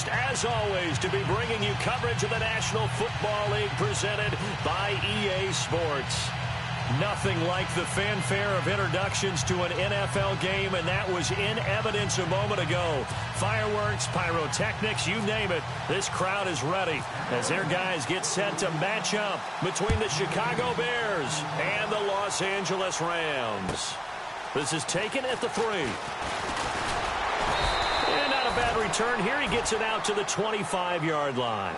pleased, as always, to be bringing you coverage of the National Football League presented by EA Sports. Nothing like the fanfare of introductions to an NFL game, and that was in evidence a moment ago. Fireworks, pyrotechnics, you name it. This crowd is ready as their guys get set to match up between the Chicago Bears and the Los Angeles Rams. This is taken at the 3. And not a bad return here. He gets it out to the 25-yard line.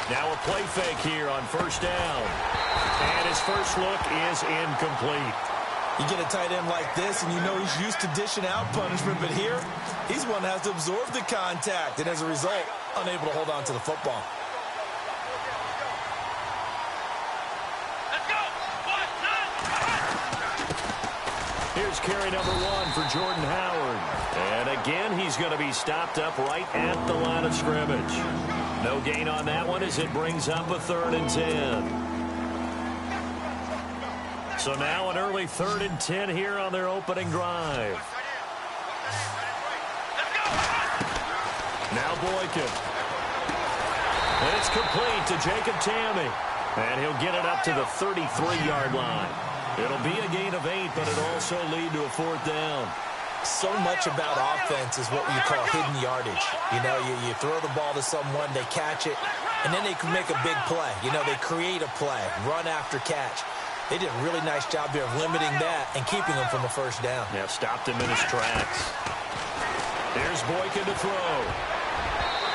Now a play fake here on first down. And his first look is incomplete. You get a tight end like this, and you know he's used to dishing out punishment, but here, he's one that has to absorb the contact, and as a result, unable to hold on to the football. Let's go! Here's carry number 1 for Jordan Howard. And again, he's going to be stopped up right at the line of scrimmage. No gain on that one as it brings up a 3rd and 10. So now an early 3rd and 10 here on their opening drive. Now Boykin. And it's complete to Jacob Tamme. And he'll get it up to the 33-yard line. It'll be a gain of 8, but it'll also lead to a 4th down. So much about offense is what we call hidden yardage. You know, you throw the ball to someone, they catch it, and then they can make a big play. You know, they create a play, run after catch. They did a really nice job here of limiting that and keeping them from a first down. Yeah, stopped him in his tracks. Here's Boykin to throw.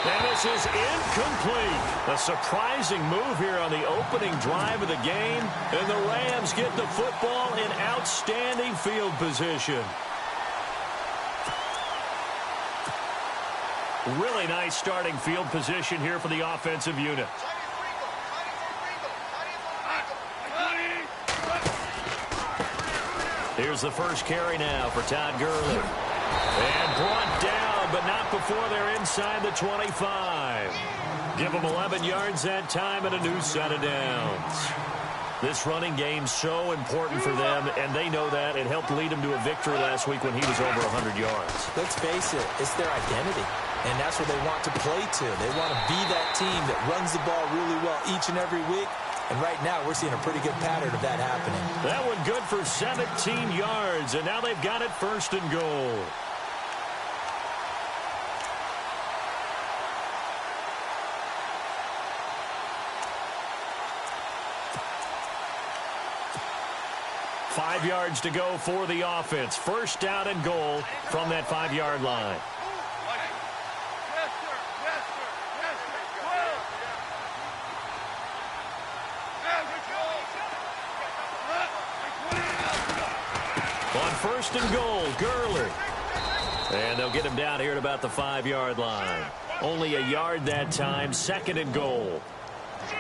And this is incomplete. A surprising move here on the opening drive of the game. And the Rams get the football in outstanding field position. Really nice starting field position here for the offensive unit. Here's the first carry now for Todd Gurley. And brought down, but not before they're inside the 25. Give them 11 yards that time and a new set of downs. This running game's so important for them, and they know that. It helped lead them to a victory last week when he was over 100 yards. Let's face it, it's their identity, and that's what they want to play to. They want to be that team that runs the ball really well each and every week, and right now we're seeing a pretty good pattern of that happening. That one good for 17 yards, and now they've got it 1st and goal. Five yards to go for the offense. 1st down and goal from that 5-yard line. On 1st and goal, Gurley. And they'll get him down here at about the 5-yard line. Only a yard that time, 2nd and goal.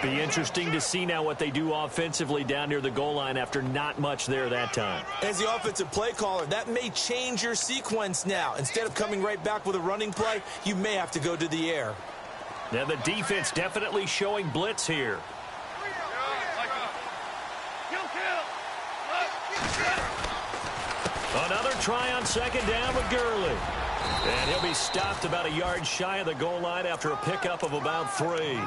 Be interesting to see now what they do offensively down near the goal line after not much there that time. As the offensive play caller, that may change your sequence now. Instead of coming right back with a running play, you may have to go to the air. Now the defense definitely showing blitz here. Another try on 2nd down with Gurley. And he'll be stopped about a yard shy of the goal line after a pickup of about 3.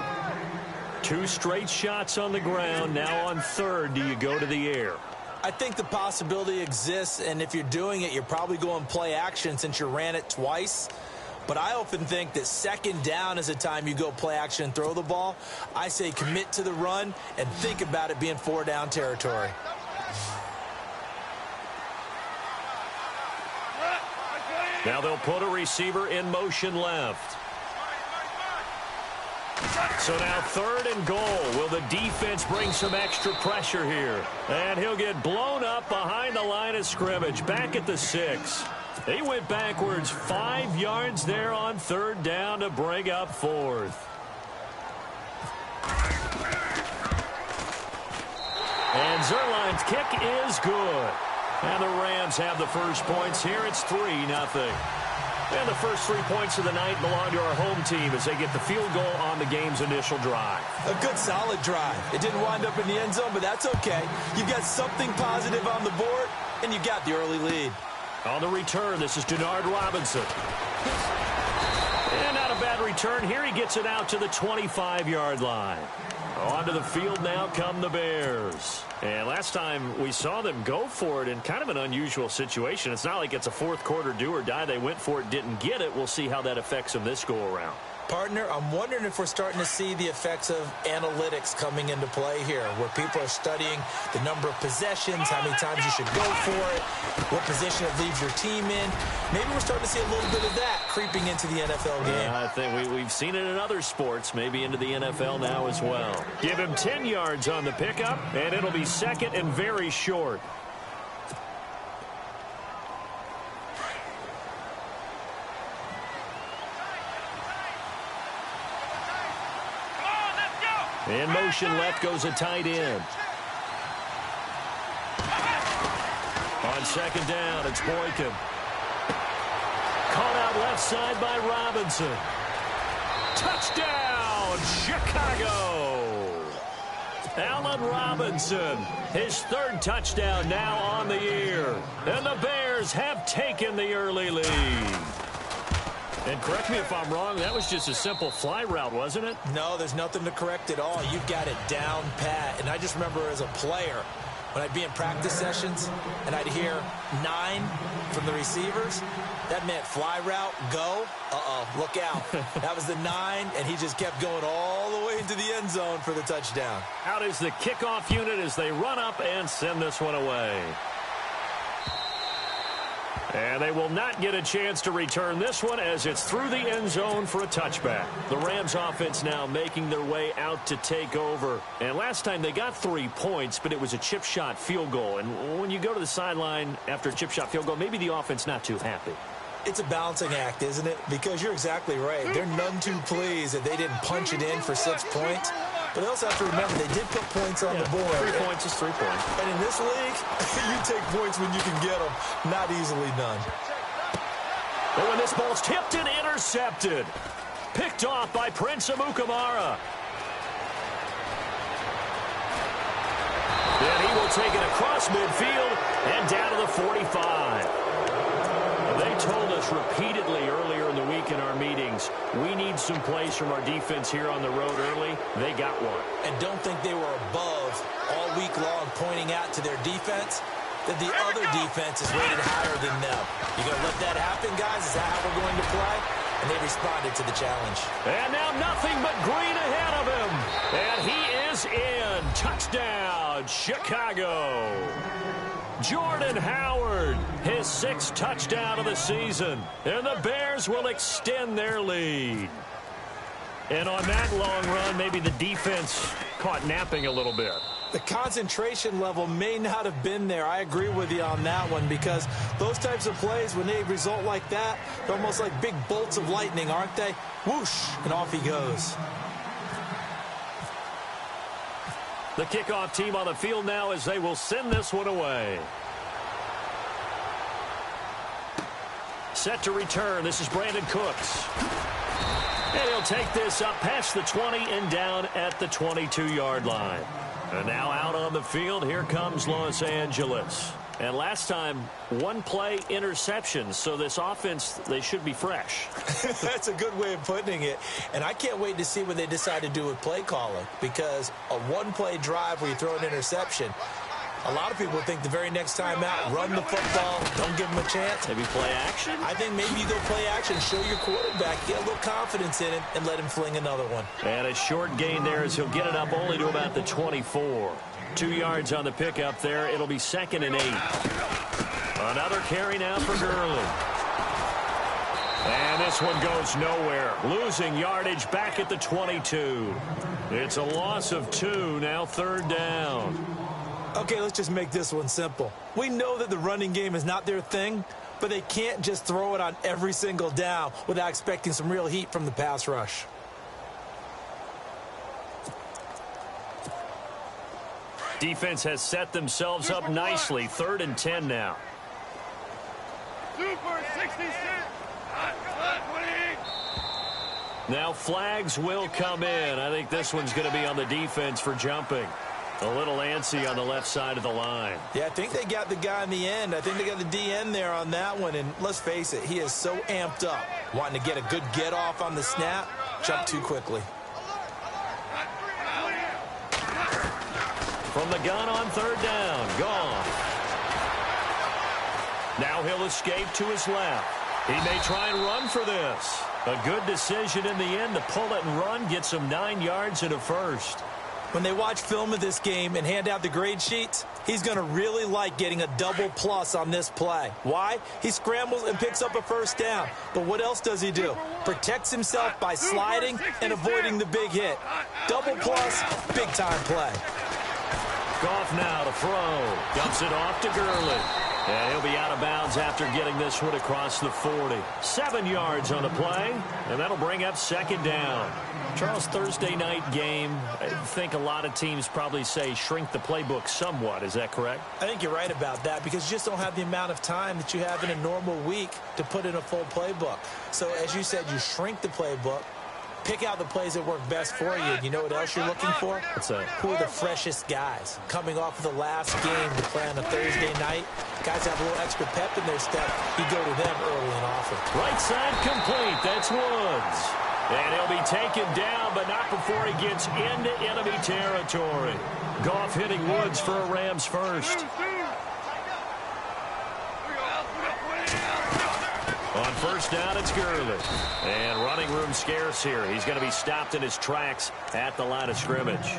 2 straight shots on the ground. Now on 3rd, do you go to the air? I think the possibility exists, and if you're doing it, you're probably going play action since you ran it twice. But I often think that 2nd down is the time you go play action and throw the ball. I say commit to the run and think about it being 4-down territory. Now they'll put a receiver in motion left. So now 3rd and goal. Will the defense bring some extra pressure here? And he'll get blown up behind the line of scrimmage. Back at the 6. He went backwards 5 yards there on third down to bring up fourth. And Zuerlein's kick is good. And the Rams have the first points here. It's 3-0. And the first 3 points of the night belong to our home team as they get the field goal on the game's initial drive. A good, solid drive. It didn't wind up in the end zone, but that's okay. You've got something positive on the board, and you got the early lead. On the return, this is Denard Robinson. And not a bad return here. He gets it out to the 25-yard line. Onto the field now come the Bears. And last time we saw them go for it in kind of an unusual situation. It's not like it's a fourth quarter do or die. They went for it, didn't get it. We'll see how that affects them this go-around. Partner, I'm wondering if we're starting to see the effects of analytics coming into play here, where people are studying the number of possessions, how many times you should go for it, what position it leaves your team in. Maybe we're starting to see a little bit of that creeping into the NFL game. I think we've seen it in other sports, maybe into the NFL now as well. Give him 10 yards on the pickup, and it'll be second and very short. In motion left goes a tight end. On second down, it's Boykin. Caught out left side by Robinson. Touchdown, Chicago! Allen Robinson, his third touchdown now on the year. And the Bears have taken the early lead. And correct me if I'm wrong, that was just a simple fly route, wasn't it? No, there's nothing to correct at all. You've got it down pat. And I just remember as a player, when I'd be in practice sessions and I'd hear 9 from the receivers, that meant fly route, go, look out. That was the 9, and he just kept going all the way into the end zone for the touchdown. Out is the kickoff unit as they run up and send this one away. And they will not get a chance to return this one as it's through the end zone for a touchback. The Rams offense now making their way out to take over. And last time they got 3 points, but it was a chip shot field goal. And when you go to the sideline after a chip shot field goal, maybe the offense not too happy. It's a balancing act, isn't it? Because you're exactly right. They're none too pleased that they didn't punch it in for 6 points. But they also have to remember they did put points on the board. 3 points is 3 points. And in this league, you take points when you can get them. Not easily done. Oh, and this ball's tipped and intercepted. Picked off by Prince Amukamara. And he will take it across midfield and down to the 45. They told us repeatedly earlier in the week in our meetings, we need some plays from our defense here on the road early. They got one. And don't think they were above all week long pointing out to their defense that the other defense is rated higher than them. You going to let that happen, guys? Is that how we're going to play? And they responded to the challenge. And now nothing but green ahead of him. And he is in. Touchdown, Chicago. Jordan Howard, his 6th touchdown of the season. And the Bears will extend their lead. And on that long run, maybe the defense caught napping a little bit. The concentration level may not have been there. I agree with you on that one, because those types of plays, when they result like that, they're almost like big bolts of lightning, aren't they? Whoosh, and off he goes. The kickoff team on the field now as they will send this one away. Set to return. This is Brandon Cooks. And he'll take this up past the 20 and down at the 22-yard line. And now out on the field, here comes Los Angeles. And last time, 1 play interception. So this offense, they should be fresh. That's a good way of putting it. And I can't wait to see what they decide to do with play calling, because a 1-play drive where you throw an interception, a lot of people think the very next time out, run the football, don't give them a chance. Maybe play action? I think maybe you go play action, show your quarterback, get a little confidence in him, and let him fling another one. And a short gain there as he'll get it up only to about the 24. 2 yards on the pickup there. It'll be 2nd and 8. Another carry now for Gurley. And this one goes nowhere. Losing yardage back at the 22. It's a loss of 2, now 3rd down. Okay, let's just make this one simple. We know that the running game is not their thing, but they can't just throw it on every single down without expecting some real heat from the pass rush. Defense has set themselves up nicely. 3rd and 10 now. Super 66. Now flags will come in. I think this one's going to be on the defense for jumping. A little antsy on the left side of the line. Yeah, I think they got the guy in the end. I think they got the DN there on that one. And let's face it, he is so amped up, wanting to get a good get off on the snap, jump too quickly. From the gun on 3rd down. Gone. Now he'll escape to his left. He may try and run for this. A good decision in the end to pull it and run, get some 9 yards and a first. When they watch film of this game and hand out the grade sheets, he's going to really like getting a double plus on this play. Why? He scrambles and picks up a first down. But what else does he do? Protects himself by sliding and avoiding the big hit. Double plus, big-time play. Goff now to throw. Dumps it off to Gurley. And he'll be out of bounds after getting this one across the 40. 7 yards on the play, and that'll bring up 2nd down. Charles, Thursday night game, I think a lot of teams probably say shrink the playbook somewhat. Is that correct? I think you're right about that because you just don't have the amount of time that you have in a normal week to put in a full playbook. So as you said, you shrink the playbook, pick out the plays that work best for you. And you know what else you're looking for? What's that? Who are the freshest guys? Coming off of the last game to play on a Thursday night, guys have a little extra pep in their step. You go to them early and often. Right side complete. That's Woods. And he'll be taken down, but not before he gets into enemy territory. Goff hitting Woods for a Rams first. On 1st down, it's Gurley. And running room scarce here. He's going to be stopped in his tracks at the line of scrimmage.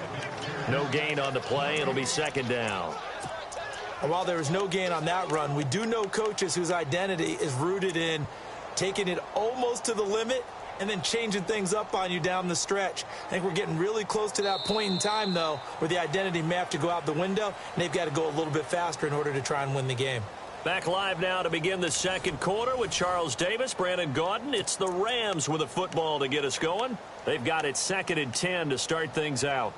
No gain on the play. It'll be 2nd down. And while there was no gain on that run, we do know coaches whose identity is rooted in taking it almost to the limit and then changing things up on you down the stretch. I think we're getting really close to that point in time, though, where the identity may have to go out the window, and they've got to go a little bit faster in order to try and win the game. Back live now to begin the 2nd quarter with Charles Davis, Brandon Gaudin. It's the Rams with a football to get us going. They've got it 2nd and 10 to start things out.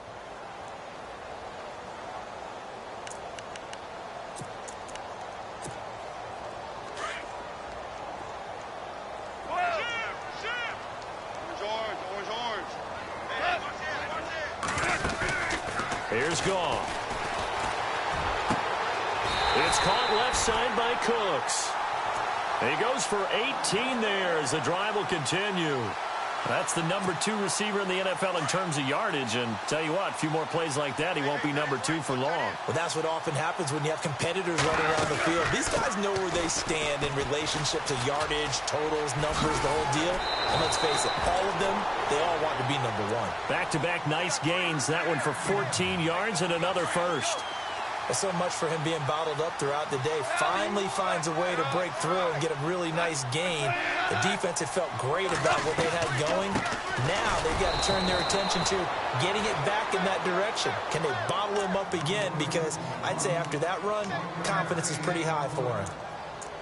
Here's Goff. It's caught left side by Cooks. He goes for 18 there as the drive will continue. That's the number 2 receiver in the NFL in terms of yardage. And tell you what, a few more plays like that, he won't be number 2 for long. Well, that's what often happens when you have competitors running around the field. These guys know where they stand in relationship to yardage, totals, numbers, the whole deal. And let's face it, all of them, they all want to be number 1. Back-to-back nice gains. That one for 14 yards and another first. So much for him being bottled up throughout the day. Finally finds a way to break through and get a really nice gain. The defense had felt great about what they had going. Now they've got to turn their attention to getting it back in that direction. Can they bottle him up again? Because I'd say after that run, confidence is pretty high for him.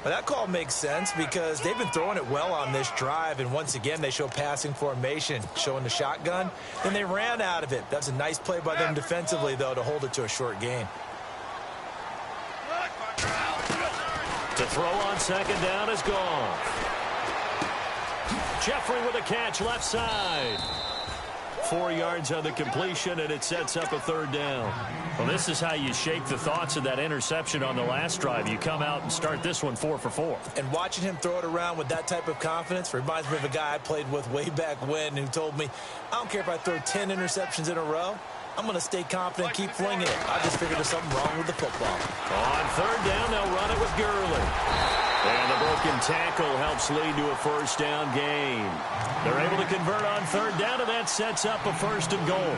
But that call makes sense because they've been throwing it well on this drive, and once again they show passing formation, showing the shotgun. Then they ran out of it. That's a nice play by them defensively, though, to hold it to a short gain. To throw on 2nd down is Goff. Jeffrey with a catch left side. 4 yards on the completion, and it sets up a 3rd down. Well, this is how you shake the thoughts of that interception on the last drive. You come out and start this one 4 for 4. And watching him throw it around with that type of confidence reminds me of a guy I played with way back when who told me, I don't care if I throw 10 interceptions in a row. I'm going to stay confident, keep flinging it. I just figured there's something wrong with the football. On 3rd down, they'll run it with Gurley. And the broken tackle helps lead to a 1st down gain. They're able to convert on 3rd down, and that sets up a 1st and goal.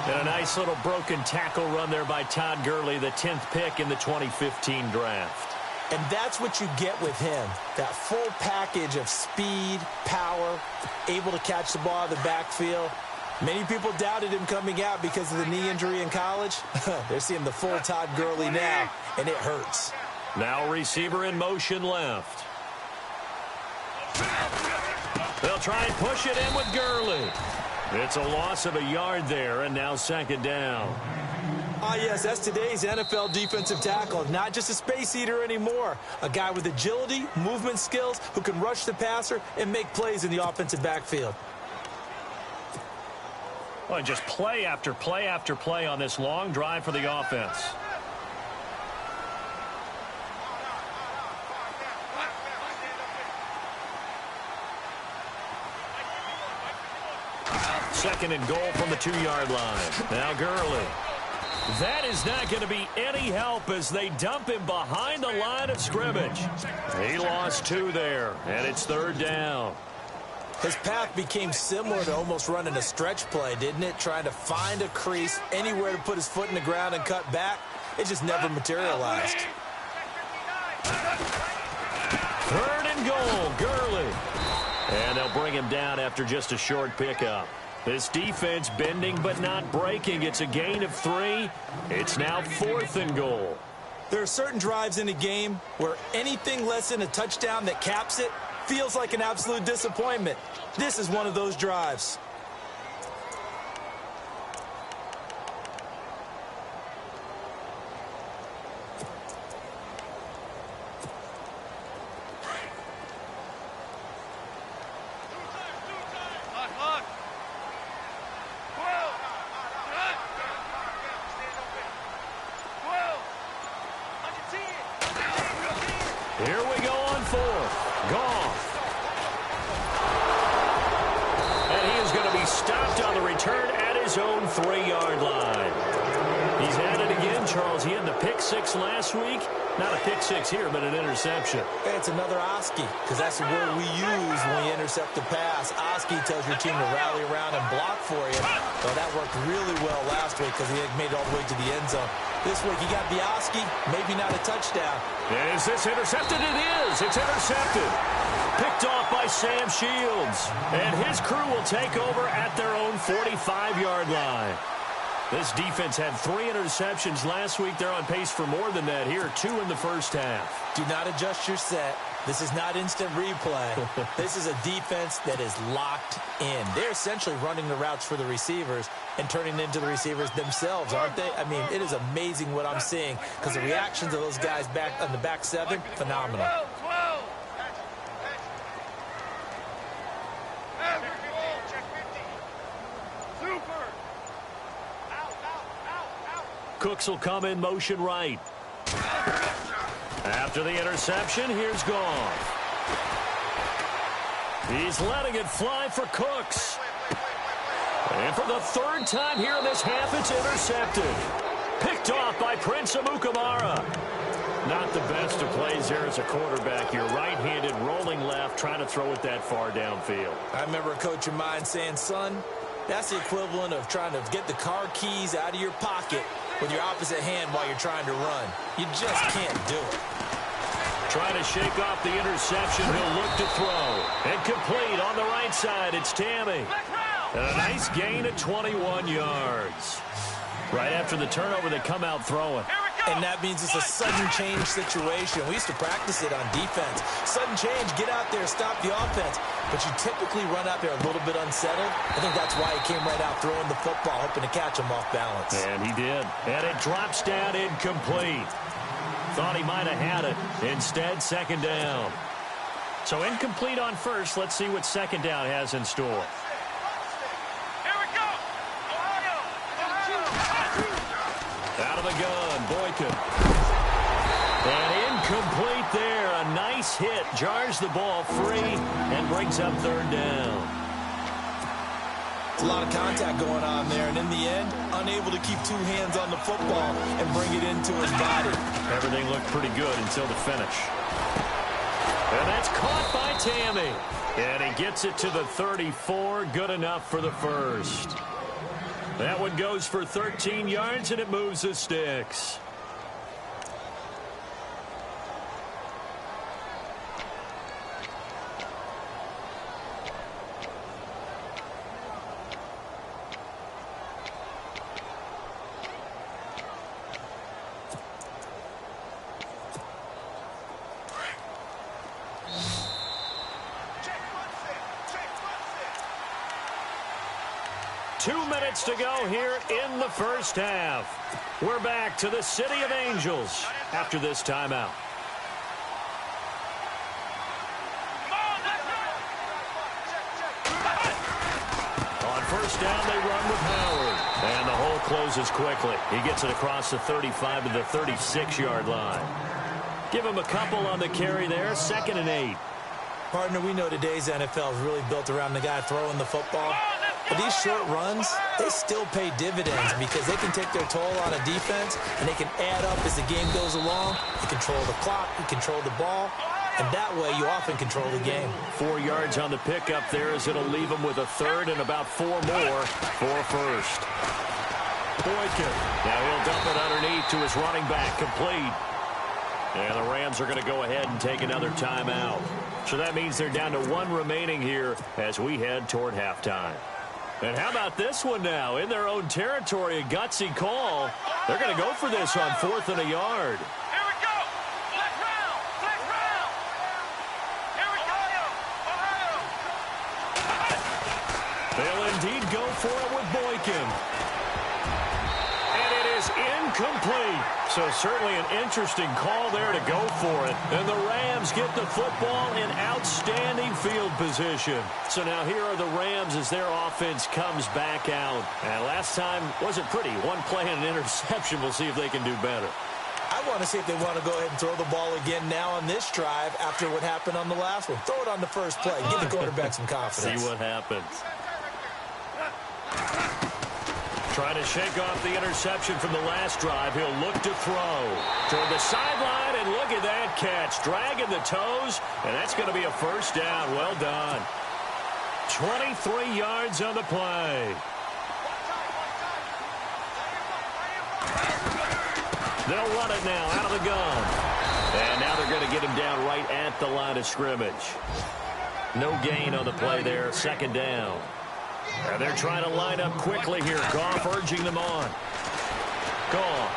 And a nice little broken tackle run there by Todd Gurley, the 10th pick in the 2015 draft. And that's what you get with him, that full package of speed, power, able to catch the ball out of the backfield. Many people doubted him coming out because of the knee injury in college. They're seeing the full Todd Gurley now, and it hurts. Now receiver in motion left. They'll try and push it in with Gurley. It's a loss of a yard there, and now second down. Ah, yes, that's today's NFL defensive tackle. Not just a space eater anymore. A guy with agility, movement skills, who can rush the passer and make plays in the offensive backfield. Well, just play after play after play on this long drive for the offense. Second and goal from the 2-yard line. Now Gurley. That is not going to be any help as they dump him behind the line of scrimmage. He lost 2 there, and it's third down. His path became similar to almost running a stretch play, didn't it? Trying to find a crease, anywhere to put his foot in the ground and cut back. It just never materialized. Third and goal, Gurley. And they'll bring him down after just a short pickup. This defense bending but not breaking. It's a gain of 3. It's now fourth and goal. There are certain drives in a game where anything less than a touchdown that caps it feels like an absolute disappointment. This is one of those drives. Here we go on fourth. Goff. And he is going to be stopped on the return at his own 3-yard line. He's had it again, Charles. He had the pick 6 last week. Not a pick 6 here, but an interception. Hey, it's another Oski, because that's the word we use when we intercept the pass. Oski tells your team to rally around and block for you. Well, that worked really well last week because he had made it all the way to the end zone. This week, he got the Oski, maybe not a touchdown. Is this intercepted? It is. It's intercepted. Picked off by Sam Shields. And his crew will take over at their own 45-yard line. This defense had 3 interceptions last week. They're on pace for more than that here. 2 in the first half. Do not adjust your set. This is not instant replay. This is a defense that is locked in. They're essentially running the routes for the receivers and turning into the receivers themselves, aren't they? I mean, it is amazing what I'm seeing because the reactions of those guys back on the back 7, phenomenal. Cooks will come in motion right. After the interception, here's Goff. He's letting it fly for Cooks. And for the 3rd time here in this half, it's intercepted. Picked off by Prince Amukamara. Not the best of plays there as a quarterback. You're right-handed, rolling left, trying to throw it that far downfield. I remember a coach of mine saying, son, that's the equivalent of trying to get the car keys out of your pocket with your opposite hand while you're trying to run. You just can't do it. Trying to shake off the interception. He'll look to throw. And complete on the right side. It's Tammy. And a nice gain at 21 yards. Right after the turnover, they come out throwing. And that means it's a sudden change situation. We used to practice it on defense. Sudden change, get out there, stop the offense. But you typically run out there a little bit unsettled. I think that's why he came right out throwing the football, hoping to catch him off balance. And he did. And it drops down incomplete. Thought he might have had it. Instead, second down. So incomplete on first. Let's see what second down has in store. Out of the gun, Boykin. And incomplete there. A nice hit. Jars the ball free and brings up third down. It's a lot of contact going on there. And in the end, unable to keep 2 hands on the football and bring it into his body. Everything looked pretty good until the finish. And that's caught by Tammy. And he gets it to the 34. Good enough for the first. That one goes for 13 yards, and it moves the sticks. 2 minutes to go here in the first half. We're back to the City of Angels after this timeout. On first down, they run with Howard. And the hole closes quickly. He gets it across the 35 to the 36-yard line. Give him a couple on the carry there. 2nd and 8. Partner, we know today's NFL is really built around the guy throwing the football. But these short runs, they still pay dividends because they can take their toll on a defense, and they can add up as the game goes along. You control the clock, you control the ball, and that way you often control the game. 4 yards on the pickup there as it'll leave him with a third and about 4 more for a first. Boykin. Now he'll dump it underneath to his running back, complete. And the Rams are going to go ahead and take another timeout. So that means they're down to 1 remaining here as we head toward halftime. And how about this one now? In their own territory, a gutsy call. They're going to go for this on 4th and a yard. Here we go. Flag round. Flag round. Here we go. Ohio. They'll indeed go for it with Boykin. And it is incomplete. So certainly an interesting call there to go for it. And the Rams get the football in outstanding field position. So now here are the Rams as their offense comes back out. And last time wasn't pretty. 1 play and an interception. We'll see if they can do better. I want to see if they want to go ahead and throw the ball again now on this drive after what happened on the last one. Throw it on the first play. Give the quarterback some confidence. See what happens. Trying to shake off the interception from the last drive. He'll look to throw toward the sideline, and look at that catch. Dragging the toes, and that's going to be a first down. Well done. 23 yards on the play. They'll run it now out of the gun. And now they're going to get him down right at the line of scrimmage. No gain on the play there. 2nd down. And they're trying to line up quickly here. Goff urging them on. Goff.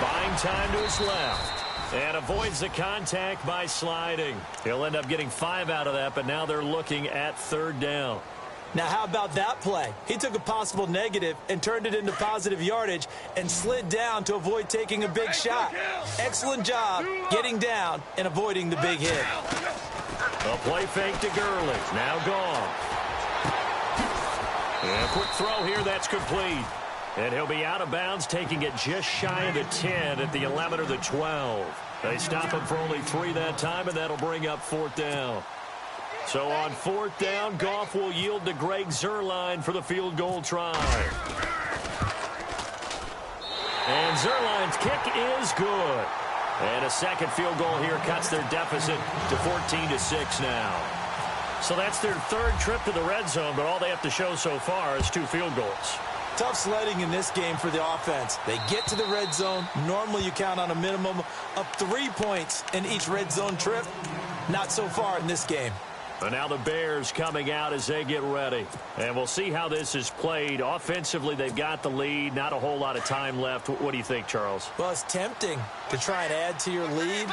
Buying time to his left. And avoids the contact by sliding. He'll end up getting 5 out of that, but now they're looking at 3rd down. Now, how about that play? He took a possible negative and turned it into positive yardage and slid down to avoid taking a big shot. Excellent job getting down and avoiding the big hit. A play fake to Gurley. Now Goff. And a quick throw here. That's complete. And he'll be out of bounds, taking it just shy of the 10 at the 11 or the 12. They stop him for only 3 that time, and that'll bring up 4th down. So on 4th down, Goff will yield to Greg Zuerlein for the field goal try. And Zuerlein's kick is good. And a second field goal here cuts their deficit to 14-6 now. So that's their 3rd trip to the red zone, but all they have to show so far is 2 field goals. Tough sledding in this game for the offense. They get to the red zone. Normally you count on a minimum of 3 points in each red zone trip. Not so far in this game. And now the Bears coming out as they get ready. And we'll see how this is played. Offensively, they've got the lead. Not a whole lot of time left. What do you think, Charles? Well, it's tempting to try and add to your lead,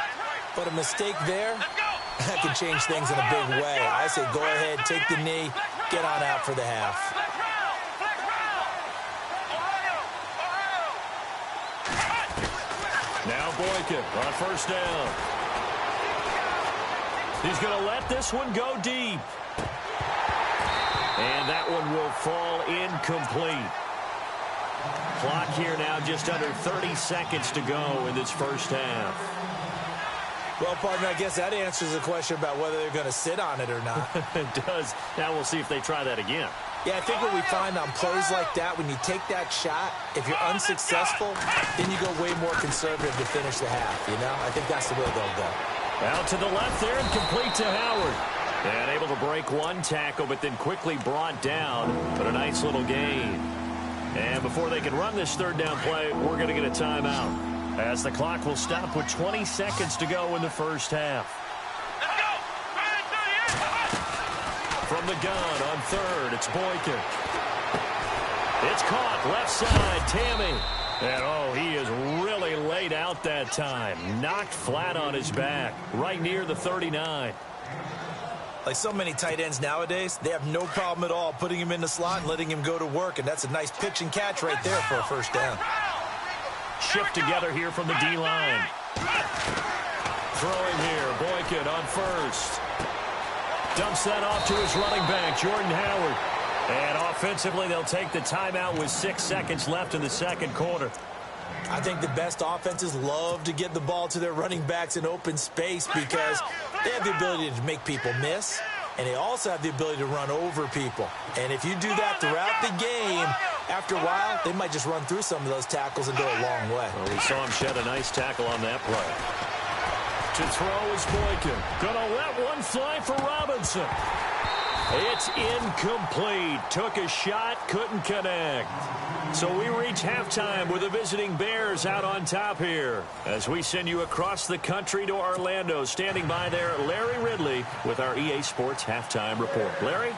but a mistake there, that can change things in a big way. I say go ahead, take the knee, get on out for the half. Now Boykin on 1st down. He's going to let this one go deep. And that one will fall incomplete. Clock here now just under 30 seconds to go in this first half. Well, partner, I guess that answers the question about whether they're going to sit on it or not. It does. Now we'll see if they try that again. Yeah, I think what we find on plays like that, when you take that shot, if you're unsuccessful, then you go way more conservative to finish the half, you know? I think that's the way they'll go. Out to the left there and complete to Howard. And able to break 1 tackle, but then quickly brought down. But a nice little gain. And before they can run this 3rd down play, we're going to get a timeout, as the clock will stop with 20 seconds to go in the first half. From the gun on 3rd, it's Boykin. It's caught left side, Tammy. And, oh, he is really laid out that time. Knocked flat on his back, right near the 39. Like so many tight ends nowadays, they have no problem at all putting him in the slot and letting him go to work, and that's a nice pitch and catch right there for a first down. Shift together here from the D-line. Throwing here, Boykin on first. Dumps that off to his running back, Jordan Howard. And offensively, they'll take the timeout with 6 seconds left in the second quarter. I think the best offenses love to get the ball to their running backs in open space because they have the ability to make people miss, and they also have the ability to run over people. And if you do that throughout the game, after a while, they might just run through some of those tackles and go a long way. Well, we saw him shed a nice tackle on that play. To throw is Boykin. Gonna let one fly for Robinson. It's incomplete. Took a shot, couldn't connect. So we reach halftime with the visiting Bears out on top here. As we send you across the country to Orlando, standing by there, Larry Ridley with our EA Sports Halftime Report. Larry?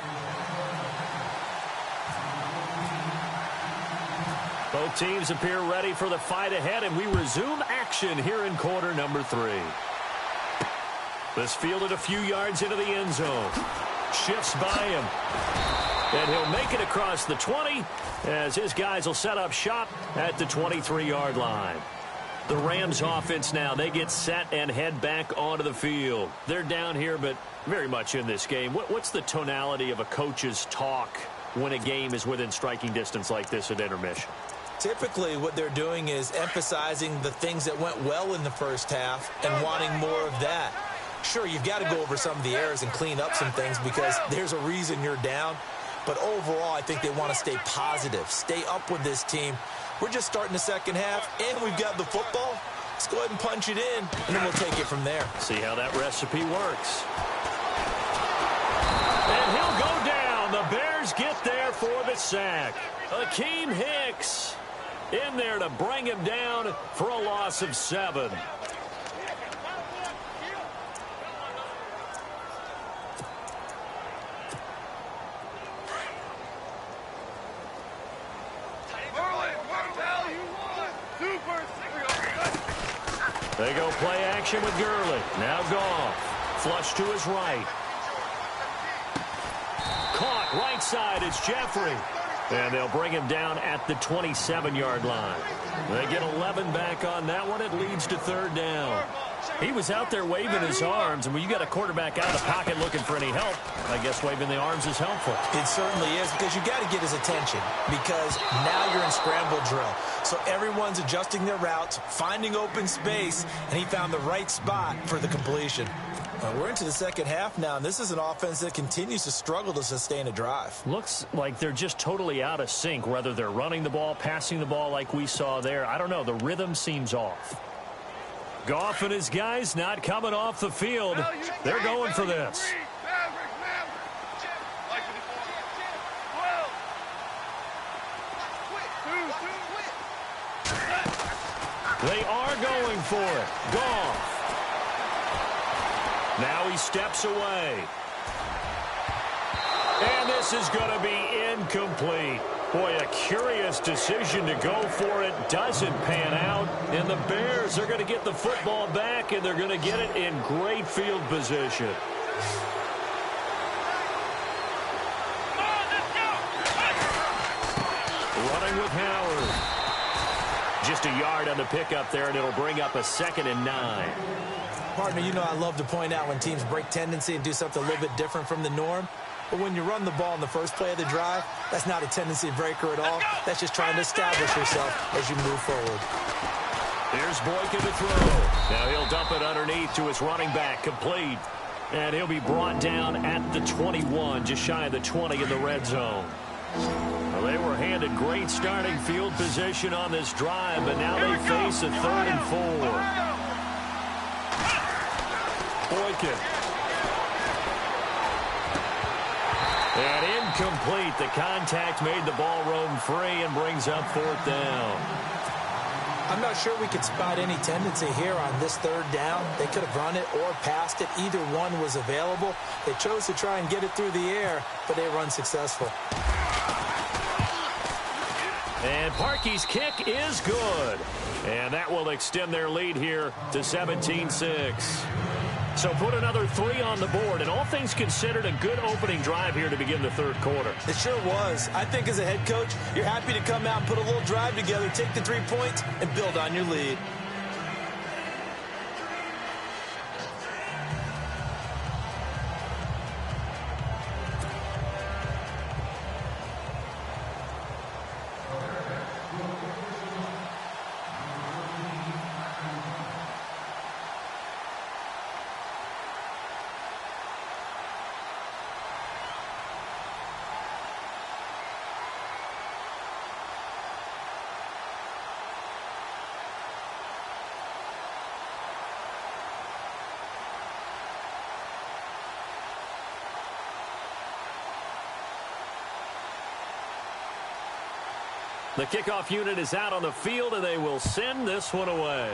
Both teams appear ready for the fight ahead, and we resume action here in quarter number 3. This fielded a few yards into the end zone. Shifts by him. And he'll make it across the 20 as his guys will set up shop at the 23-yard line. The Rams offense now, they get set and head back onto the field. They're down here, but very much in this game. What's the tonality of a coach's talk when a game is within striking distance like this at intermission? Typically, what they're doing is emphasizing the things that went well in the first half and wanting more of that. Sure, you've got to go over some of the errors and clean up some things because there's a reason you're down. But overall, I think they want to stay positive, stay up with this team. We're just starting the second half, and we've got the football. Let's go ahead and punch it in, and then we'll take it from there. See how that recipe works. And he'll go down. The Bears get there for the sack. Akeem Hicks in there to bring him down for a loss of 7. They go play action with Gurley. Now Goff. Flush to his right. Caught right side. It's Jeffrey. And they'll bring him down at the 27-yard line. They get 11 back on that one. It leads to third down. He was out there waving his arms, and when you got a quarterback out of the pocket looking for any help, I guess waving the arms is helpful. It certainly is, because you got to get his attention, because now you're in scramble drill. So everyone's adjusting their routes, finding open space, and he found the right spot for the completion. We're into the second half now, and this is an offense that continues to struggle to sustain a drive. Looks like they're just totally out of sync, whether they're running the ball, passing the ball like we saw there. I don't know. The rhythm seems off. Goff and his guys not coming off the field. They're going for this. They are going for it. Goff. Now he steps away. And this is going to be incomplete. Boy, a curious decision to go for it. Doesn't pan out. And the Bears are going to get the football back, and they're going to get it in great field position. Running with Howard. Just a yard on the pickup there, and it'll bring up a 2nd and 9. Partner, you know I love to point out when teams break tendency and do something a little bit different from the norm. But when you run the ball in the first play of the drive, that's not a tendency breaker at all. That's just trying to establish yourself as you move forward. Here's Boykin to throw. Now he'll dump it underneath to his running back, complete. And he'll be brought down at the 21, just shy of the 20 in the red zone. Well, they were handed great starting field position on this drive, but now they face a 3rd and 4. Boykin. And incomplete. The contact made the ball roam free and brings up 4th down. I'm not sure we could spot any tendency here on this 3rd down. They could have run it or passed it. Either one was available. They chose to try and get it through the air, but they were unsuccessful. And Parkey's kick is good. And that will extend their lead here to 17-6. So put another 3 on the board, and all things considered, a good opening drive here to begin the third quarter. It sure was. I think as a head coach, you're happy to come out and put a little drive together, take the 3 points, and build on your lead. The kickoff unit is out on the field, and they will send this one away.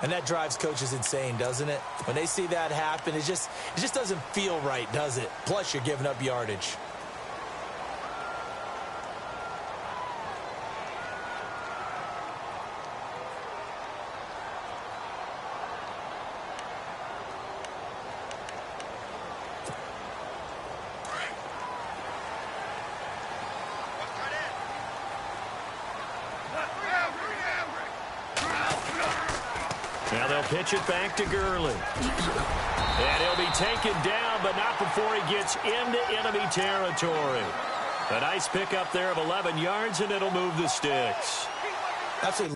And that drives coaches insane, doesn't it? When they see that happen, it just doesn't feel right, does it? Plus, you're giving up yardage. Now they'll pitch it back to Gurley. And he'll be taken down, but not before he gets into enemy territory. A nice pickup there of 11 yards, and it'll move the sticks. Absolutely.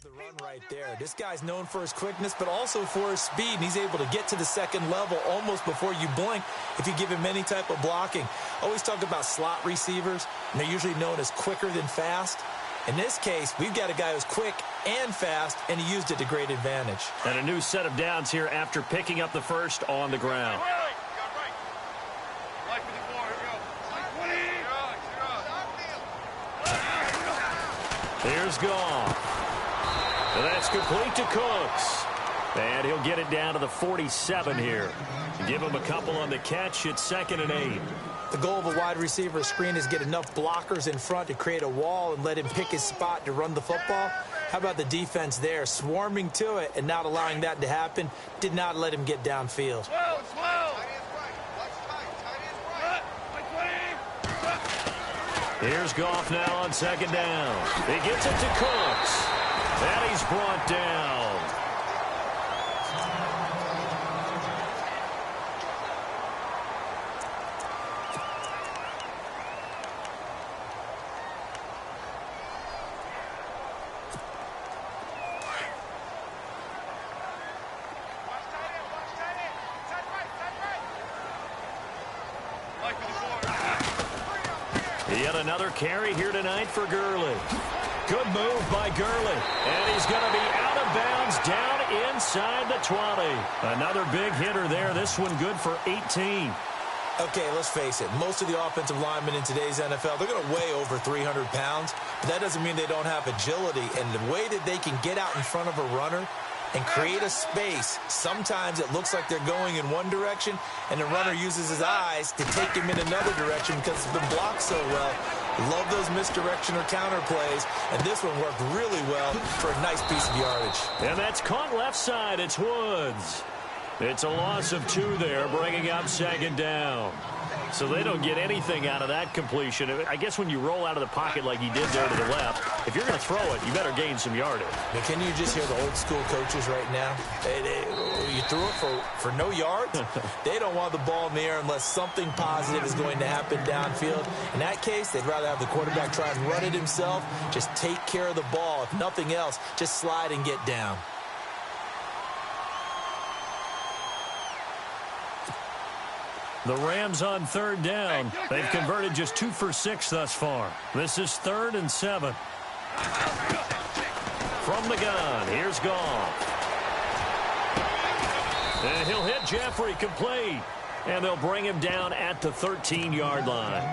The run right there. This guy's known for his quickness, but also for his speed, and he's able to get to the second level almost before you blink if you give him any type of blocking. Always talk about slot receivers, and they're usually known as quicker than fast. In this case, we've got a guy who's quick and fast, and he used it to great advantage. And a new set of downs here after picking up the first on the ground. Here's Goff. That's complete to Cooks. And he'll get it down to the 47 here. Give him a couple on the catch. It's 2nd and 8. The goal of a wide receiver screen is get enough blockers in front to create a wall and let him pick his spot to run the football. How about the defense there? Swarming to it and not allowing that to happen. Did not let him get downfield. Here's Goff now on 2nd down. He gets it to Cooks. And he's brought down. Yet another carry here tonight for Gurley. Good move by Gurley. And he's going to be out of bounds down inside the 20. Another big hitter there. This one good for 18. Okay, let's face it. Most of the offensive linemen in today's NFL, they're going to weigh over 300 pounds. But that doesn't mean they don't have agility. And the way that they can get out in front of a runner and create a space, sometimes it looks like they're going in one direction, and the runner uses his eyes to take him in another direction because it's been blocked so well. Love those misdirection or counter plays, and this one worked really well for a nice piece of yardage. And that's caught left side. It's Woods. It's a loss of 2 there, bringing up 2nd down. So they don't get anything out of that completion. I guess when you roll out of the pocket like he did there to the left, if you're going to throw it, you better gain some yardage. Now, can you just hear the old school coaches right now? You threw it for no yards? They don't want the ball in the air unless something positive is going to happen downfield. In that case, they'd rather have the quarterback try and run it himself. Just take care of the ball. If nothing else, just slide and get down. The Rams on 3rd down. They've converted just 2 for 6 thus far. This is 3rd and 7. From the gun, here's Goff. And he'll hit Jeffrey, complete. And they'll bring him down at the 13-yard line.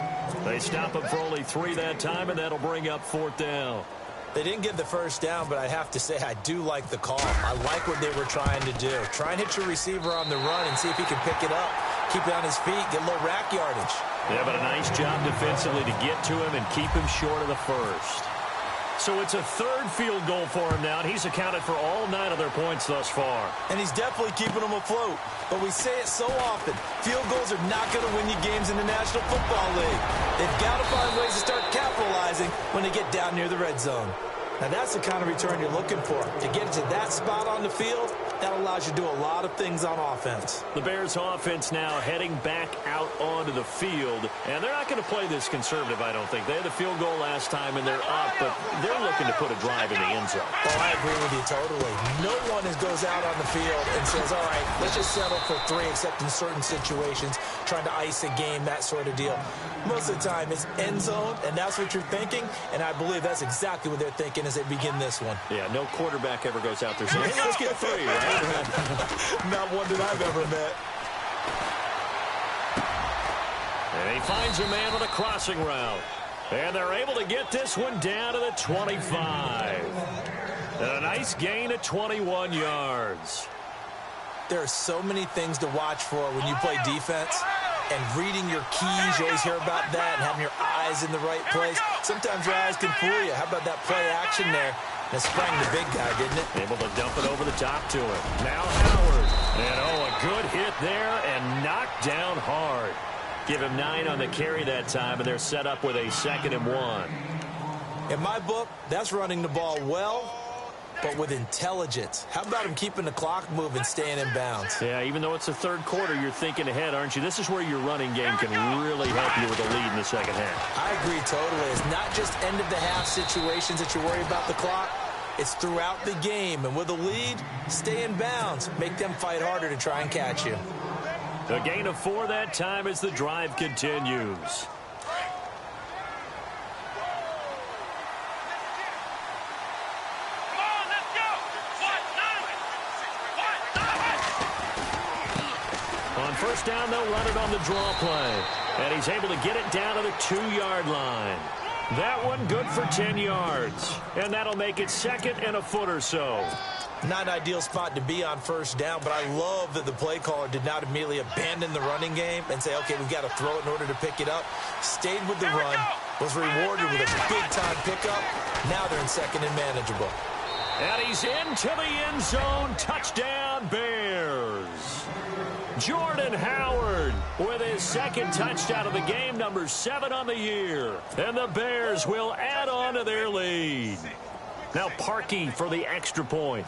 They stop him for only 3 that time, and that'll bring up 4th down. They didn't get the first down, but I have to say I do like the call. I like what they were trying to do. Try and hit your receiver on the run and see if he can pick it up. Keep it on his feet, get a little rack yardage. Yeah, but a nice job defensively to get to him and keep him short of the first. So it's a 3rd field goal for him now, and he's accounted for all 9 of their points thus far. And he's definitely keeping them afloat. But we say it so often, field goals are not going to win you games in the National Football League. They've got to find ways to start capitalizing when they get down near the red zone. Now that's the kind of return you're looking for. To get to that spot on the field, that allows you to do a lot of things on offense. The Bears offense now heading back out onto the field. And they're not going to play this conservative, I don't think. They had the field goal last time, and they're up, but they're looking to put a drive in the end zone. Oh, I agree with you totally. No one goes out on the field and says, all right, let's just settle for 3, except in certain situations, trying to ice a game, that sort of deal. Most of the time, it's end zone, and that's what you're thinking, and I believe that's exactly what they're thinking as they begin this one. Yeah, no quarterback ever goes out there saying, hey, let's get 3, right? Not one that I've ever met. And he finds a man with a crossing route. And they're able to get this one down to the 25. And a nice gain of 21 yards. There are so many things to watch for when you play defense. And reading your keys, you always hear about that, and having your eyes in the right place. Sometimes your eyes can fool you. How about that play action there? That sprang the big guy, didn't it? Able to dump it over the top to him. Now Howard. And, a good hit there and knocked down hard. Give him 9 on the carry that time, and they're set up with a 2nd and 1. In my book, that's running the ball well, but with intelligence. How about him keeping the clock moving, staying in bounds? Yeah, even though it's the 3rd quarter, you're thinking ahead, aren't you? This is where your running game can really help you with a lead in the 2nd half. I agree totally. It's not just end-of-the-half situations that you worry about the clock. It's throughout the game. And with a lead, stay in bounds. Make them fight harder to try and catch you. A gain of 4 that time as the drive continues. On 1st down, they'll run it on the draw play. And he's able to get it down to the 2-yard line. That one good for 10 yards. And that'll make it 2nd and a foot or so. Not an ideal spot to be on 1st down, but I love that the play caller did not immediately abandon the running game and say, okay, we've got to throw it in order to pick it up. Stayed with the run, was rewarded with a big-time pickup. Now they're in 2nd and manageable. And he's into the end zone. Touchdown, Bears. Jordan Howard with his 2nd touchdown of the game, number 7 on the year. And the Bears will add on to their lead. Now Parkey for the extra point.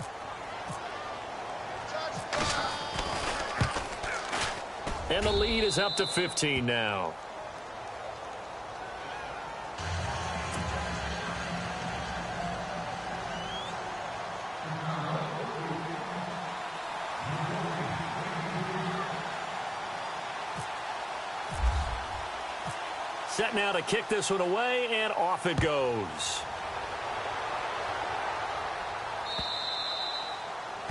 And the lead is up to 15 now. Set now to kick this one away, and off it goes.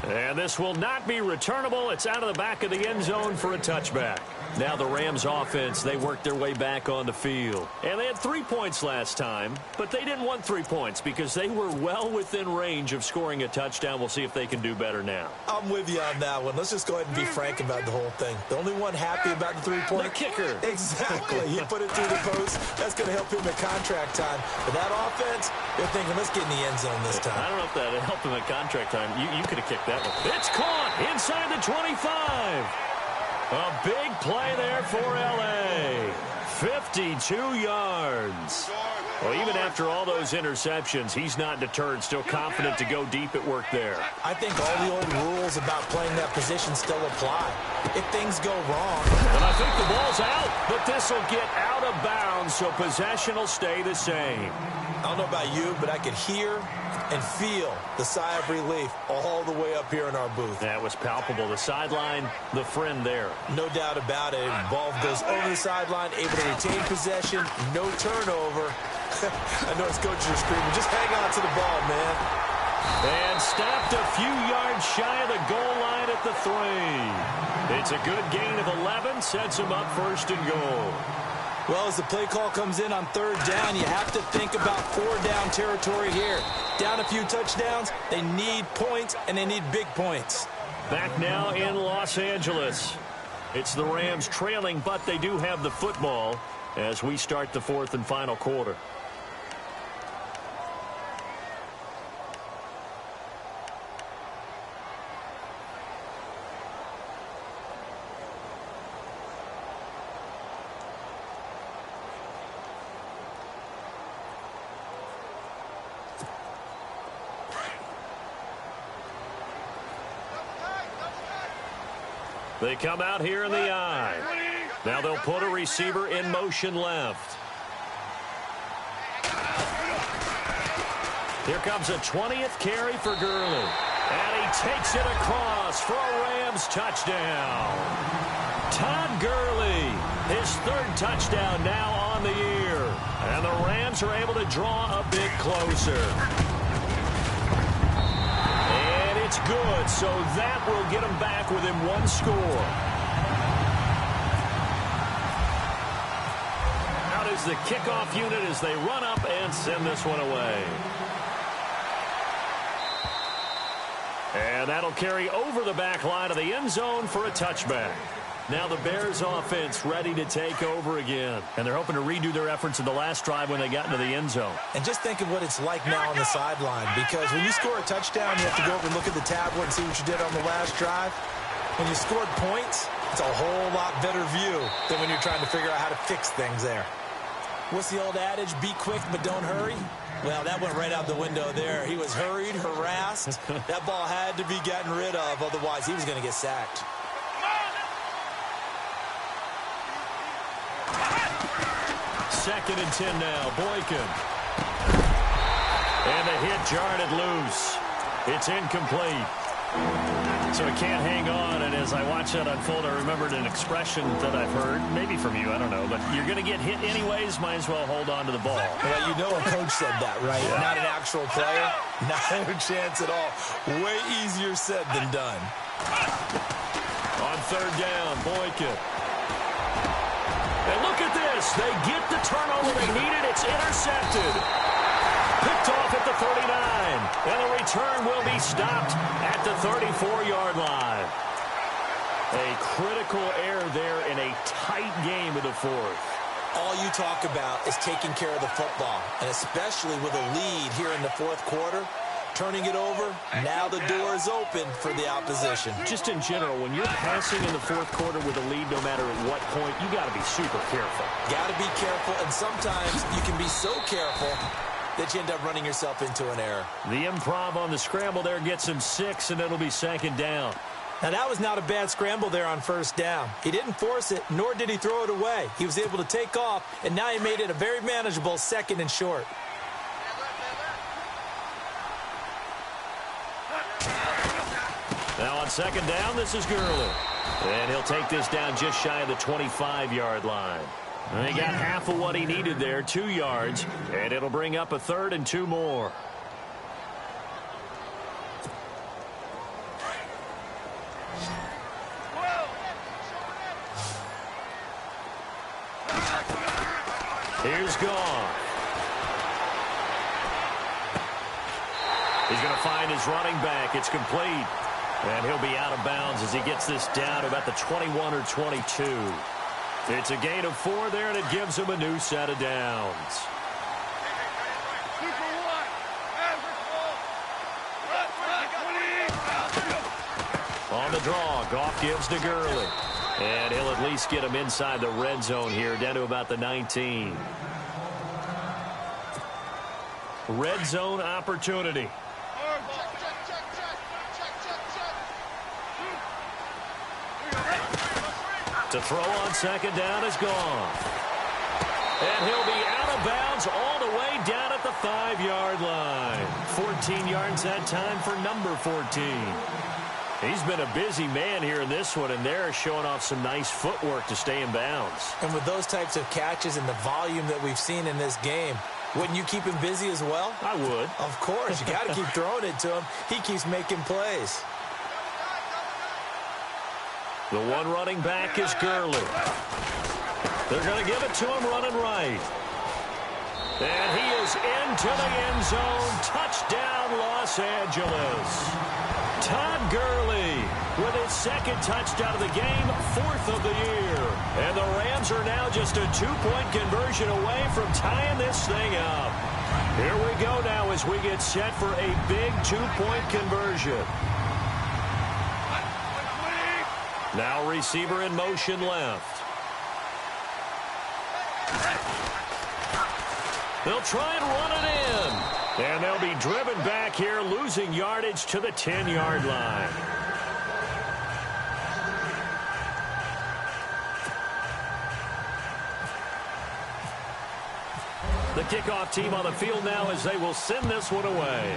And this will not be returnable. It's out of the back of the end zone for a touchback. Now the Rams offense, they worked their way back on the field. And they had 3 points last time, but they didn't want 3 points because they were well within range of scoring a touchdown. We'll see if they can do better now. I'm with you on that one. Let's just go ahead and be frank about the whole thing. The only one happy about the 3-point? The kicker. Exactly. He put it through the post. That's going to help him at contract time. But that offense, they're thinking, let's get in the end zone this time. I don't know if that helped him at contract time. You could have kicked that one. It's caught inside the 25. A big play there for L.A. 52 yards. Well, even after all those interceptions, he's not deterred, still confident to go deep at work there. I think all the old rules about playing that position still apply. If things go wrong. And I think the ball's out, but this will get out out of bounds, so possession will stay the same. I don't know about you, but I could hear and feel the sigh of relief all the way up here in our booth. That was palpable. The sideline, the friend there. No doubt about it. Ball goes over the sideline, able to retain possession, no turnover. I know his coaches are screaming, just hang on to the ball, man. And stopped a few yards shy of the goal line at the 3. It's a good gain of 11, sets him up first and goal. Well, as the play call comes in on 3rd down, you have to think about 4-down territory here. Down a few touchdowns, they need points, and they need big points. Back now in Los Angeles. It's the Rams trailing, but they do have the football as we start the 4th and final quarter. They come out here in the eye. Now they'll put a receiver in motion left. Here comes a 20th carry for Gurley. And he takes it across for a Rams touchdown. Todd Gurley, his 3rd touchdown now on the year. And the Rams are able to draw a bit closer. It's good, so that will get them back within 1 score. Out is the kickoff unit as they run up and send this one away. And that'll carry over the back line of the end zone for a touchback. Now the Bears offense ready to take over again. And they're hoping to redo their efforts in the last drive when they got into the end zone. And just think of what it's like now on the sideline. Because when you score a touchdown, you have to go over and look at the tablet and see what you did on the last drive. When you scored points, it's a whole lot better view than when you're trying to figure out how to fix things there. What's the old adage? Be quick, but don't hurry. Well, that went right out the window there. He was hurried, harassed. That ball had to be gotten rid of. Otherwise, he was going to get sacked. 2nd and 10 now. Boykin. And the hit jarred it loose. It's incomplete. So he can't hang on. And as I watch that unfold, I remembered an expression that I've heard, maybe from you, I don't know, but you're going to get hit anyways, might as well hold on to the ball. Well, you know a coach said that, right? Yeah. Not an actual player. Not a chance at all. Way easier said than done. On 3rd down, Boykin. And look at this. They get the turnover they needed. It's intercepted. Picked off at the 39. And the return will be stopped at the 34-yard line. A critical error there in a tight game of the 4th. All you talk about is taking care of the football. And especially with a lead here in the 4th quarter. Turning it over, now the door is open for the opposition. Just in general, when you're passing in the 4th quarter with a lead, no matter at what point, you got to be super careful. Got to be careful, and sometimes you can be so careful that you end up running yourself into an error. The improv on the scramble there gets him 6, and it'll be 2nd down. Now, that was not a bad scramble there on 1st down. He didn't force it, nor did he throw it away. He was able to take off, and now he made it a very manageable 2nd and short. Now on 2nd down, this is Gurley. And he'll take this down just shy of the 25-yard line. And he got half of what he needed there, 2 yards. And it'll bring up a 3rd and 2 more. Here's Goff. He's going to find his running back. It's complete. And he'll be out of bounds as he gets this down to about the 21 or 22. It's a gain of 4 there, and it gives him a new set of downs. On the draw, Goff gives to Gurley. And he'll at least get him inside the red zone here, down to about the 19. Red zone opportunity. To throw on 2nd down is Goff. And he'll be out of bounds all the way down at the 5-yard line. 14 yards that time for number 14. He's been a busy man here in this one, and they're showing off some nice footwork to stay in bounds. And with those types of catches and the volume that we've seen in this game, wouldn't you keep him busy as well? I would. Of course. You got to keep throwing it to him. He keeps making plays. The one running back is Gurley. They're going to give it to him running right. And he is into the end zone. Touchdown, Los Angeles. Todd Gurley with his second touchdown of the game, 4th of the year. And the Rams are now just a 2-point conversion away from tying this thing up. Here we go now as we get set for a big 2-point conversion. Now receiver in motion left. They'll try and run it in. And they'll be driven back here, losing yardage to the 10-yard line. The kickoff team on the field now as they will send this one away.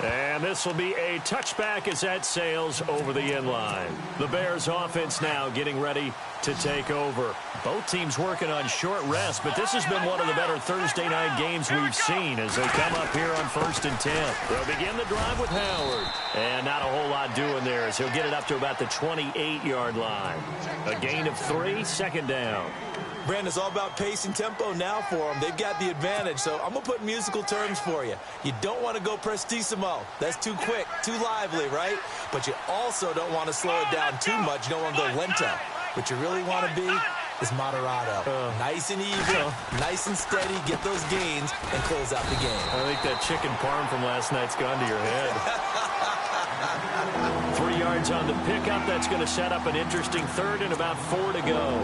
And this will be a touchback as that sails over the end line. The Bears offense now getting ready to take over. Both teams working on short rest, but this has been one of the better Thursday night games we've seen as they come up here on 1st and 10. They'll begin the drive with Howard. And not a whole lot doing there as he'll get it up to about the 28-yard line. A gain of 3, 2nd down. Brandon, it's all about pace and tempo now for them. They've got the advantage, so I'm going to put musical terms for you. You don't want to go prestissimo. That's too quick, too lively, right? But you also don't want to slow it down too much. You don't want to go lento. What you really want to be is moderato. Nice and even, nice and steady, get those gains, and close out the game. I think that chicken parm from last night's gone to your head. 3 yards on the pickup. That's going to set up an interesting 3rd and about 4 to go.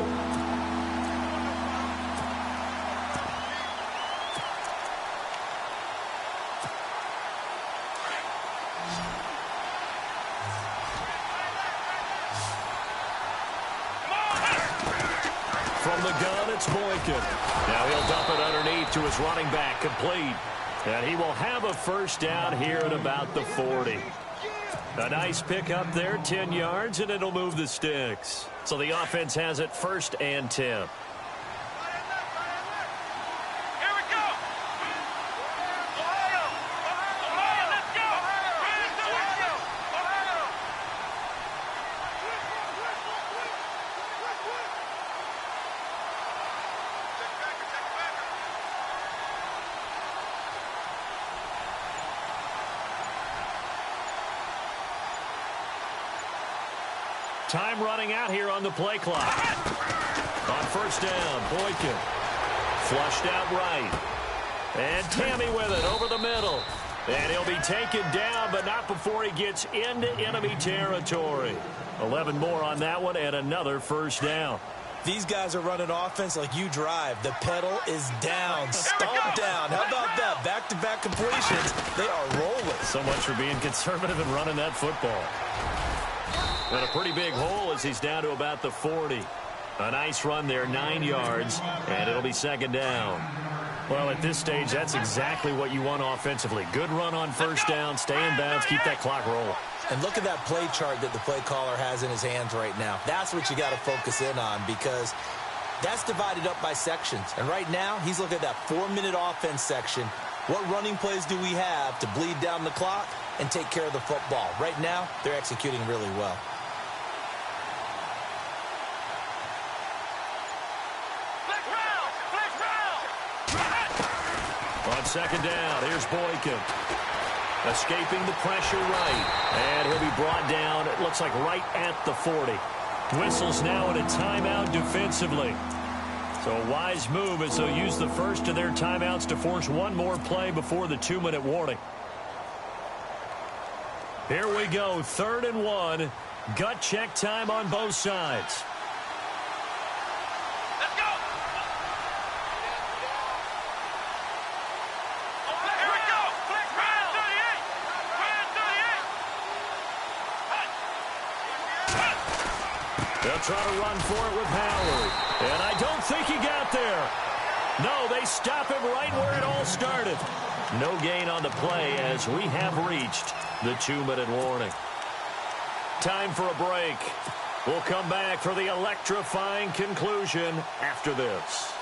From the gun, it's Boykin. Now he'll dump it underneath to his running back, complete. And he will have a 1st down here at about the 40. A nice pick up there, 10 yards, and it'll move the sticks. So the offense has it 1st and 10. Time running out here on the play clock. On 1st down, Boykin. Flushed out right. And Tammy with it over the middle. And he'll be taken down, but not before he gets into enemy territory. 11 more on that one, and another 1st down. These guys are running offense like you drive. The pedal is down, stomp down. How about that? Back-to-back completions. They are rolling. So much for being conservative and running that football. And a pretty big hole as he's down to about the 40. A nice run there, 9 yards, and it'll be 2nd down. Well, at this stage, that's exactly what you want offensively. Good run on 1st down, stay in bounds, keep that clock rolling. And look at that play chart that the play caller has in his hands right now. That's what you got to focus in on because that's divided up by sections. And right now, he's looking at that 4-minute offense section. What running plays do we have to bleed down the clock and take care of the football? Right now, they're executing really well. On 2nd down, here's Boykin. Escaping the pressure right. And he'll be brought down, it looks like right at the 40. Whistles now in a timeout defensively. So a wise move as they'll use the first of their timeouts to force one more play before the 2-minute warning. Here we go, 3rd and 1. Gut check time on both sides. They'll try to run for it with Howard. And I don't think he got there. No, they stop him right where it all started. No gain on the play as we have reached the 2-minute warning. Time for a break. We'll come back for the electrifying conclusion after this.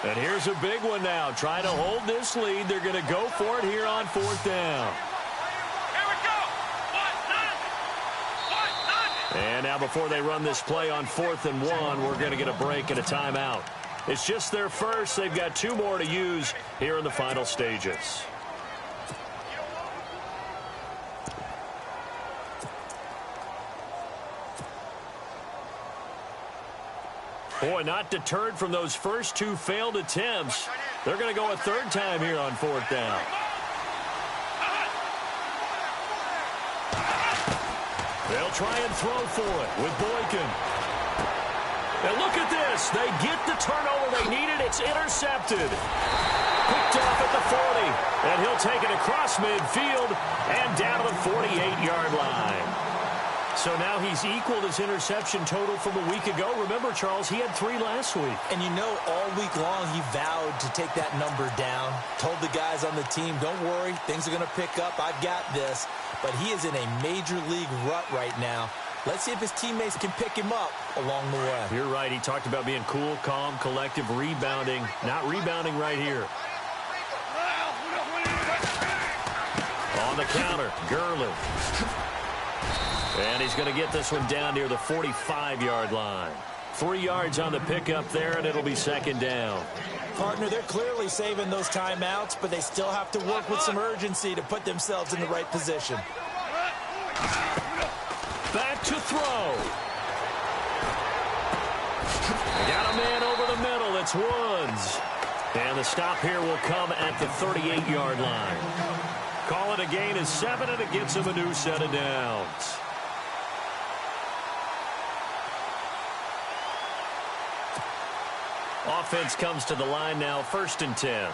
And here's a big one now. Trying to hold this lead. They're going to go for it here on 4th down. Here we go. And now before they run this play on 4th and 1, we're going to get a break and a timeout. It's just their first. They've got 2 more to use here in the final stages. Boy, not deterred from those first 2 failed attempts. They're going to go a 3rd time here on 4th down. They'll try and throw for it with Boykin. And look at this. They get the turnover they needed. It's intercepted. Picked off at the 40. And he'll take it across midfield and down to the 48-yard line. So now he's equaled his interception total from a week ago. Remember, Charles, he had 3 last week. And you know, all week long he vowed to take that number down. Told the guys on the team, don't worry, things are going to pick up. I've got this. But he is in a major league rut right now. Let's see if his teammates can pick him up along the way. You're right. He talked about being cool, calm, collective, rebounding. Not rebounding right here. On the counter, Gurley. And he's going to get this one down near the 45-yard line. 3 yards on the pickup there, and it'll be 2nd down. Partner, they're clearly saving those timeouts, but they still have to work with some urgency to put themselves in the right position. Back to throw. They got a man over the middle. It's Woods. And the stop here will come at the 38-yard line. Call it a gain of 7, and it gets him a new set of downs. Offense comes to the line now, 1st and 10.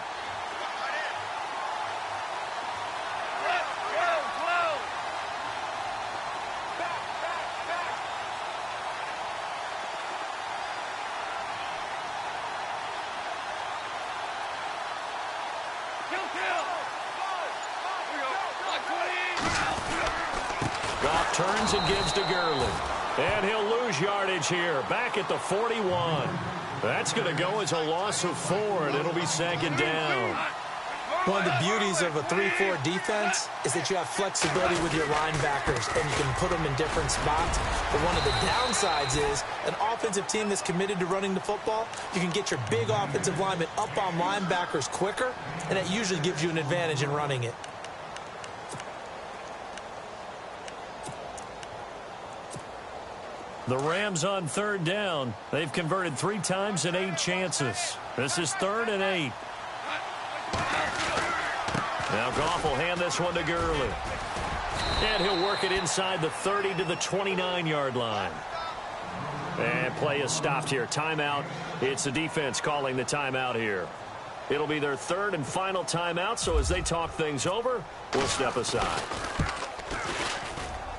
Goff turns and gives to Gurley. And he'll lose yardage here, back at the 41. That's going to go as a loss of 4, and it'll be 2nd down. One of the beauties of a 3-4 defense is that you have flexibility with your linebackers, and you can put them in different spots. But one of the downsides is an offensive team that's committed to running the football, you can get your big offensive linemen up on linebackers quicker, and that usually gives you an advantage in running it. The Rams on 3rd down. They've converted 3 times in 8 chances. This is 3rd and 8. Now Goff will hand this one to Gurley. And he'll work it inside the 30 to the 29-yard line. And play is stopped here. Timeout. It's the defense calling the timeout here. It'll be their 3rd and final timeout, so as they talk things over, we'll step aside.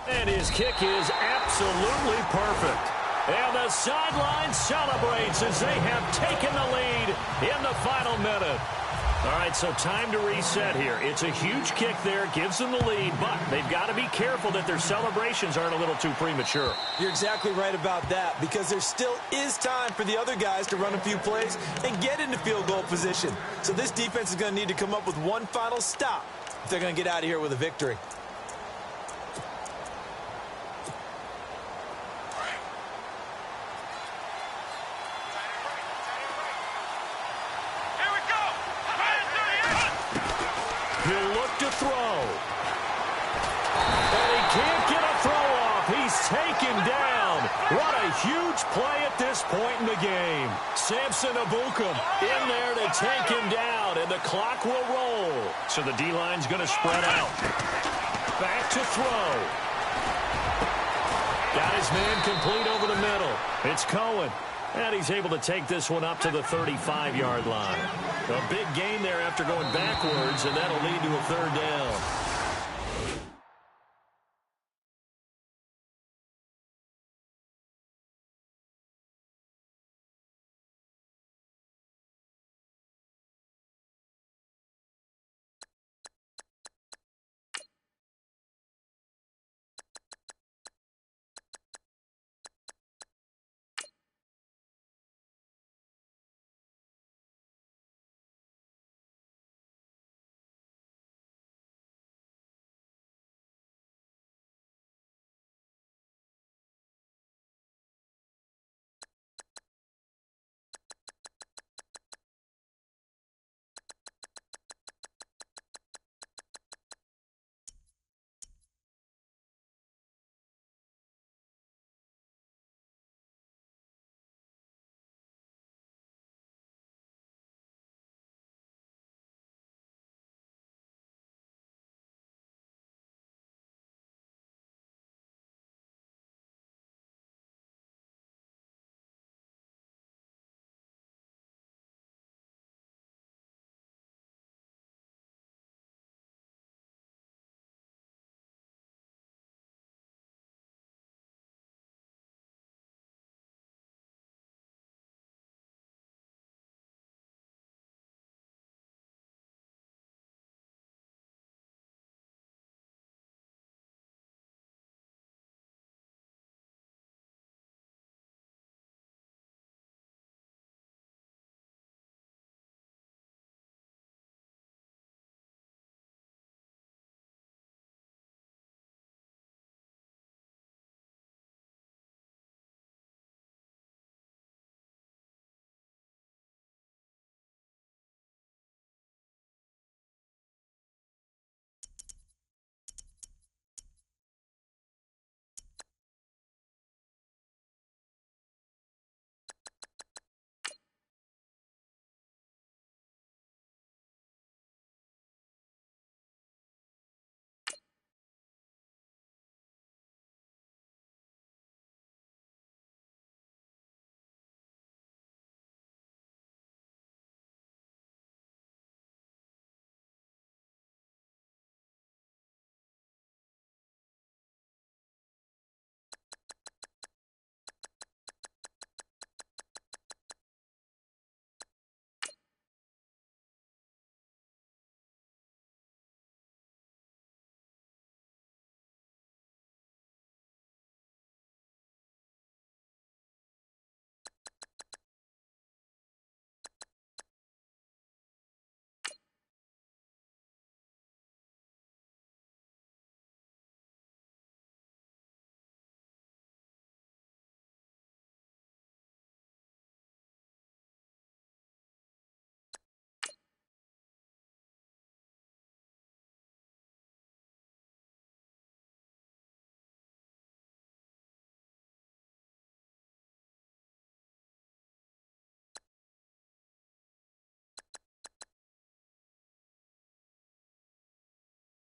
And his kick is absolutely perfect. And the sideline celebrates as they have taken the lead in the final minute. All right, so time to reset here. It's a huge kick there, gives them the lead, but they've got to be careful that their celebrations aren't a little too premature. You're exactly right about that, because there still is time for the other guys to run a few plays and get into field goal position. So this defense is going to need to come up with one final stop if they're going to get out of here with a victory. He'll look to throw. And he can't get a throw off. He's taken down. What a huge play at this point in the game. Samson Ebukam in there to take him down, and the clock will roll. So the D-line's going to spread out. Back to throw. Got his man complete over the middle. It's Cohen. And he's able to take this one up to the 35-yard line. A big gain there after going backwards, and that'll lead to a 3rd down.